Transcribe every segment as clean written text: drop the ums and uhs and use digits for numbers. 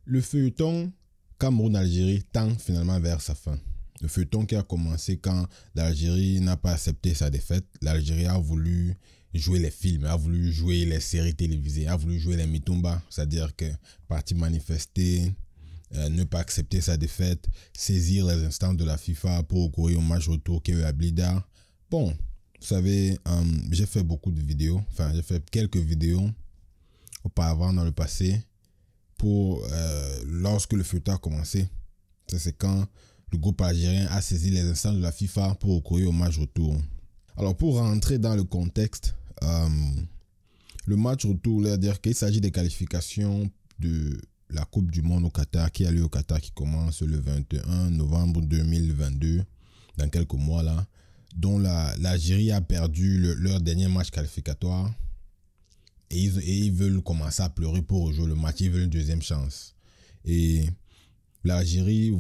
Le feuilleton Cameroun-Algérie tend finalement vers sa fin. Le feuilleton qui a commencé quand l'Algérie n'a pas accepté sa défaite. L'Algérie a voulu jouer les films, a voulu jouer les séries télévisées, a voulu jouer les mitumba, c'est-à-dire que partir manifester, ne pas accepter sa défaite, saisir les instances de la FIFA pour recourir au match retour qui est à Blida. Bon, vous savez, j'ai fait beaucoup de vidéos, enfin j'ai fait quelques vidéos auparavant dans le passé pour lorsque le feuilleton a commencé. Ça, c'est quand le groupe algérien a saisi les instances de la FIFA pour recourir au match retour. Alors pour rentrer dans le contexte, le match retour, c'est-à-dire qu'il s'agit des qualifications de la Coupe du Monde au Qatar, qui a lieu au Qatar, qui commence le 21 novembre 2022, dans quelques mois là, dont l'Algérie a perdu leur dernier match qualificatoire et ils veulent commencer à pleurer pour rejouer le match, ils veulent une deuxième chance. Et l'Algérie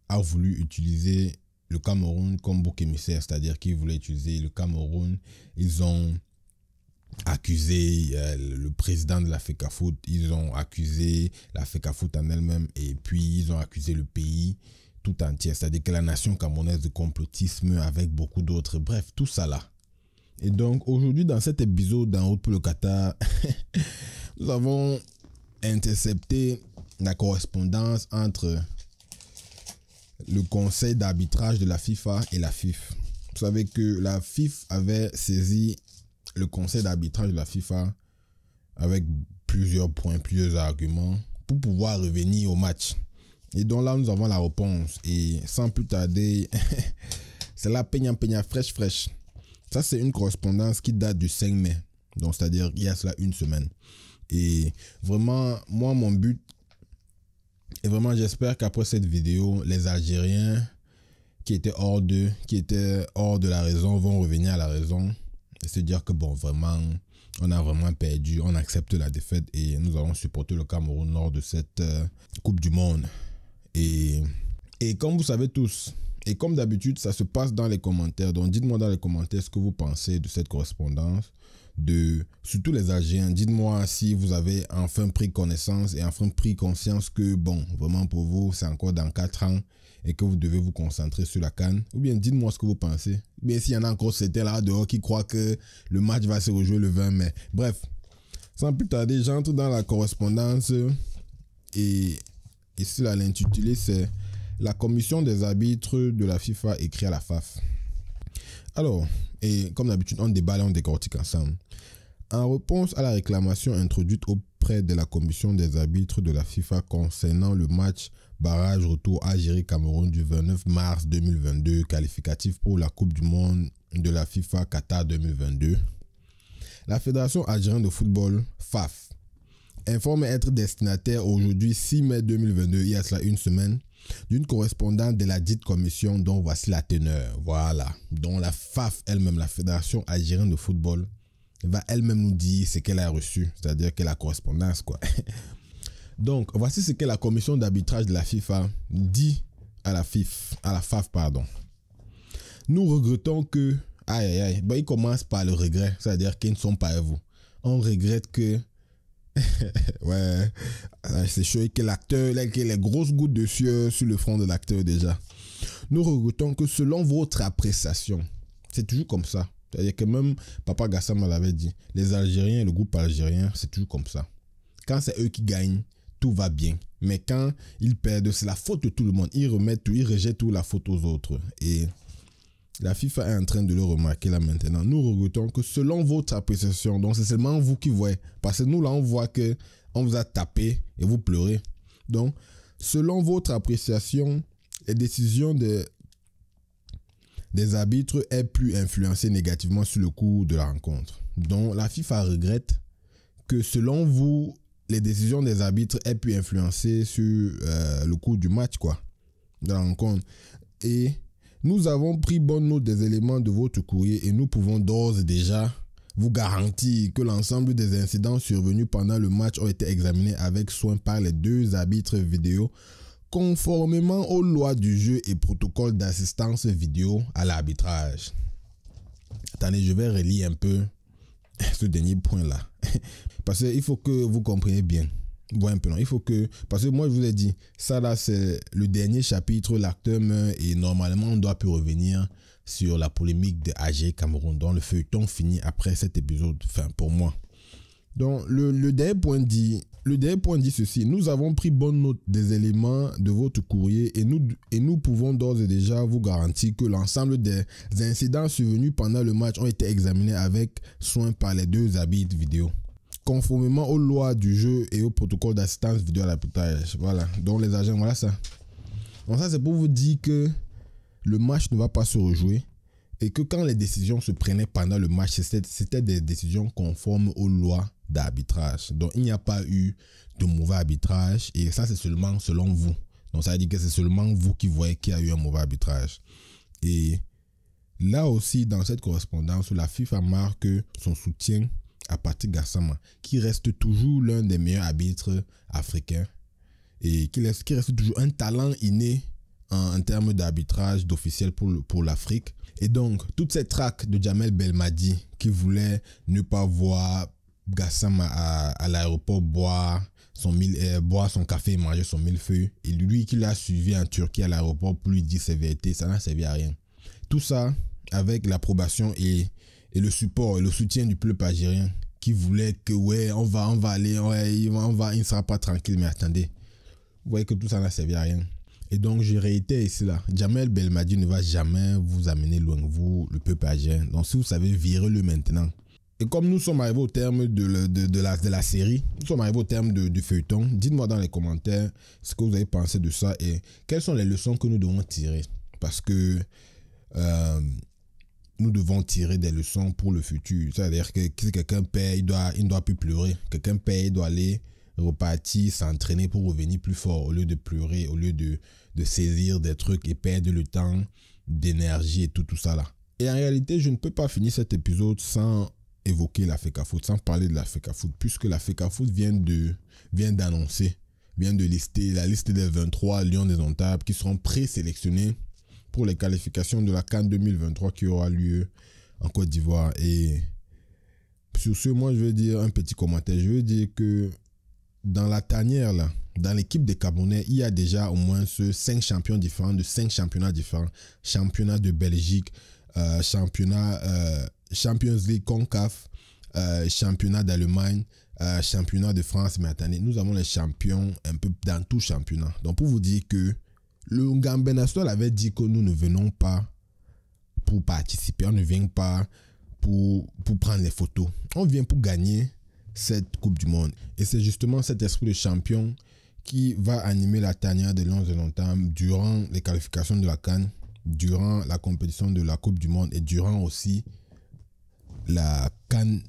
a voulu utiliser le Cameroun comme bouc émissaire, c'est-à-dire qu'ils voulaient utiliser le Cameroun. Ils ont accusé le président de la FECAFOOT, ils ont accusé la FECAFOOT en elle-même, et puis ils ont accusé le pays tout entier, c'est-à-dire que la nation camerounaise de complotisme avec beaucoup d'autres, bref, tout ça là. Et donc aujourd'hui dans cet épisode d'En route pour le Qatar, nous avons intercepté la correspondance entre le conseil d'arbitrage de la FIFA et la FIF. Vous savez que la FIF avait saisi le conseil d'arbitrage de la FIFA avec plusieurs points, plusieurs arguments pour pouvoir revenir au match. Et donc là, nous avons la réponse. Et sans plus tarder, c'est la peña fraîche. Ça, c'est une correspondance qui date du 5 mai. Donc, c'est-à-dire il y a cela une semaine. Et vraiment, moi, mon but, et vraiment, j'espère qu'après cette vidéo, les Algériens qui étaient hors de la raison vont revenir à la raison et se dire que bon, vraiment, on a vraiment perdu, on accepte la défaite et nous allons supporter le Cameroun lors de cette Coupe du Monde. Et comme vous savez tous, et comme d'habitude, ça se passe dans les commentaires. Donc, dites-moi dans les commentaires ce que vous pensez de cette correspondance. Surtout les Algériens, dites-moi si vous avez enfin pris connaissance et enfin pris conscience que bon, vraiment pour vous c'est encore dans 4 ans et que vous devez vous concentrer sur la CAN, ou bien dites-moi ce que vous pensez, ou bien s'il y en a encore certains là dehors qui croient que le match va se rejouer le 20 mai. Bref, sans plus tarder, j'entre dans la correspondance et ici là l'intitulé c'est la commission des arbitres de la FIFA écrit à la FAF. Alors, et comme d'habitude, on déballe et on décortique ensemble. En réponse à la réclamation introduite auprès de la commission des arbitres de la FIFA concernant le match barrage retour Algérie-Cameroun du 29 mars 2022, qualificatif pour la Coupe du Monde de la FIFA Qatar 2022, la Fédération algérienne de football, FAF, informe être destinataire aujourd'hui 6 mai 2022, il y a cela une semaine, d'une correspondante de la dite commission dont voici la teneur. Voilà. Donc la FAF elle-même, la Fédération algérienne de football, va elle-même nous dire ce qu'elle a reçu, c'est-à-dire que la correspondance quoi. Donc voici ce que la commission d'arbitrage de la FIFA dit à la FAF pardon. Nous regrettons que bon, il commence par le regret, c'est-à-dire qu'ils ne sont pas à vous. On regrette que ouais, c'est chaud que l'acteur, que les grosses gouttes de sueur sur le front de l'acteur déjà. Nous regrettons que selon votre appréciation, c'est toujours comme ça. C'est-à-dire que même Papa Gassama l'avait dit, les Algériens et le groupe algérien, c'est toujours comme ça. Quand c'est eux qui gagnent, tout va bien. Mais quand ils perdent, c'est la faute de tout le monde. Ils rejettent tout la faute aux autres. Et la FIFA est en train de le remarquer là maintenant. Nous regrettons que selon votre appréciation, donc c'est seulement vous qui voyez. Parce que nous là on voit que on vous a tapé et vous pleurez. Donc selon votre appréciation, les décisions des arbitres aient pu influencer négativement sur le cours de la rencontre. Donc la FIFA regrette que selon vous, les décisions des arbitres aient pu influencer sur le cours du match quoi, de la rencontre. Et nous avons pris bonne note des éléments de votre courrier et nous pouvons d'ores et déjà vous garantir que l'ensemble des incidents survenus pendant le match ont été examinés avec soin par les 2 arbitres vidéo conformément aux lois du jeu et protocoles d'assistance vidéo à l'arbitrage. Attendez, je vais relire un peu ce dernier point là. Parce qu'il faut que vous compreniez bien. Ouais, un peu non. Il faut que... Parce que moi, je vous ai dit, ça là, c'est le dernier chapitre, l'acteur meurt et normalement, on doit plus revenir sur la polémique de Algérie Cameroun. Donc, le feuilleton finit après cet épisode, enfin, pour moi. Donc, le dernier point dit ceci. Nous avons pris bonne note des éléments de votre courrier et nous pouvons d'ores et déjà vous garantir que l'ensemble des incidents survenus pendant le match ont été examinés avec soin par les deux arbitres vidéo, conformément aux lois du jeu et au protocole d'assistance vidéo à l'arbitrage. Voilà. Donc, les agents, voilà ça. Donc, ça, c'est pour vous dire que le match ne va pas se rejouer. Et que quand les décisions se prenaient pendant le match, c'était des décisions conformes aux lois d'arbitrage. Donc, il n'y a pas eu de mauvais arbitrage. Et ça, c'est seulement selon vous. Donc, ça veut dire que c'est seulement vous qui voyez qu'il y a eu un mauvais arbitrage. Et là aussi, dans cette correspondance, la FIFA marque son soutien à Patrick Gassama, qui reste toujours l'un des meilleurs arbitres africains et qui reste toujours un talent inné en termes d'arbitrage d'officiel pour l'Afrique. Et donc, toute cette traque de Jamel Belmadi qui voulait ne pas voir Gassama à l'aéroport boire son café et manger son millefeuille, et lui qui l'a suivi en Turquie à l'aéroport pour lui dire ses vérités, ça n'a servi à rien. Tout ça avec l'approbation et le support et le soutien du peuple algérien qui voulait que ouais, on va aller, ouais, il ne sera pas tranquille, mais attendez. Vous voyez que tout ça n'a servi à rien. Et donc, je réitère ici là, Jamel Belmadi ne va jamais vous amener loin, vous, le peuple algérien. Donc, si vous savez, virez-le maintenant. Et comme nous sommes arrivés au terme de la série, nous sommes arrivés au terme du feuilleton, dites-moi dans les commentaires ce que vous avez pensé de ça et quelles sont les leçons que nous devons tirer. Parce que nous devons tirer des leçons pour le futur. C'est-à-dire que si quelqu'un paie, il ne doit plus pleurer. Quelqu'un paie, il doit aller repartir, s'entraîner pour revenir plus fort au lieu de pleurer, au lieu de saisir des trucs et perdre le temps, d'énergie et tout ça là. Et en réalité, je ne peux pas finir cet épisode sans évoquer la FECAFOOT, sans parler de la FECAFOOT, puisque la FECAFOOT vient de lister la liste des 23 Lions indomptables qui seront présélectionnés pour les qualifications de la CAN 2023 qui aura lieu en Côte d'Ivoire. Et sur ce, moi, je vais dire un petit commentaire. Je veux dire que dans la tanière, là, dans l'équipe des Camerounais, il y a déjà au moins 5 champions différents de 5 championnats différents. Championnat de Belgique, Champions League CONCACAF, championnat d'Allemagne, championnat de France. Mais attendez, nous avons les champions un peu dans tout championnat. Donc, pour vous dire que le Gambé National avait dit que nous ne venons pas pour participer, on ne vient pas pour prendre les photos. On vient pour gagner cette Coupe du Monde. Et c'est justement cet esprit de champion qui va animer la tanière de Lions indomptables durant les qualifications de la CAN, durant la compétition de la Coupe du Monde et durant aussi la CAN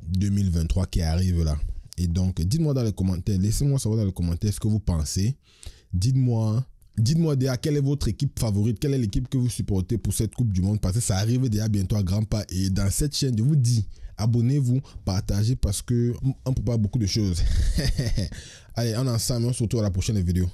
2023 qui arrive là. Et donc, dites-moi dans les commentaires, laissez-moi savoir dans les commentaires ce que vous pensez. Dites-moi déjà quelle est votre équipe favorite, quelle est l'équipe que vous supportez pour cette Coupe du Monde, parce que ça arrive déjà bientôt à grands pas. Et dans cette chaîne, je vous dis, abonnez-vous, partagez parce qu'on prépare beaucoup de choses. Allez, on est ensemble, on se retrouve à la prochaine vidéo.